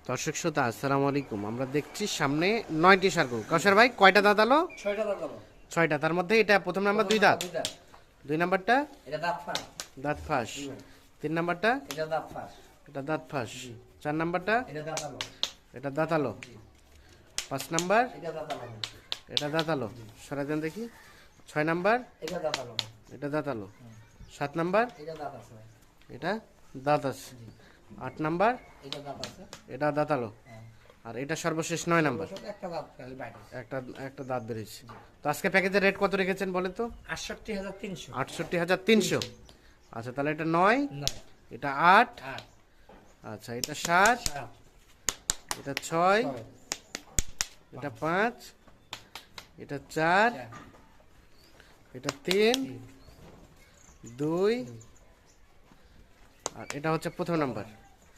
দর্শক শ্রোতা আসসালামু আলাইকুম। আমরা দেখছি সামনে 9টি সার গরু। কাউসার ভাই কয়টা দাঁত আলো? 6টা দাঁত আলো। 6টা। তার মধ্যে এটা প্রথম নাম্বার দুই দাঁত, দুই দাঁত। দুই নাম্বারটা এটা দাঁত ফাঁস। দাঁত ফাঁস, তিন নাম্বারটা এটা দাঁত ফাঁস। এটা দাঁত ফাঁস, চার নাম্বারটা এটা দাঁত আলো। এটা দাঁত আলো, 5 নাম্বার এটা দাঁত আলো। এটা দাঁত আলো। সরাই দেন দেখি। 6 নাম্বার এটা দাঁত আলো। এটা দাঁত আলো, 7 নাম্বার এটা দাঁত আছে। এটা দাঁত আছে, 8 নাম্বার এটা দাঁত আছে। এটা দাঁত আলো, আর এটা সর্বশেষ 9 নাম্বার। একটা দাঁত খালি বাইরে। একটা একটা দাঁত বেরিয়েছে। তো আজকে প্যাকেজের রেট কত রেখেছেন বলেন তো? ৬৮,৩০০। ৬৮,৩০০। আচ্ছা, তাহলে এটা 9, না, এটা 8, 8, আচ্ছা এটা 7, 7, এটা 6, 6, এটা 5, এটা 4, এটা 3, 2, আর এটা হচ্ছে প্রথম নাম্বার।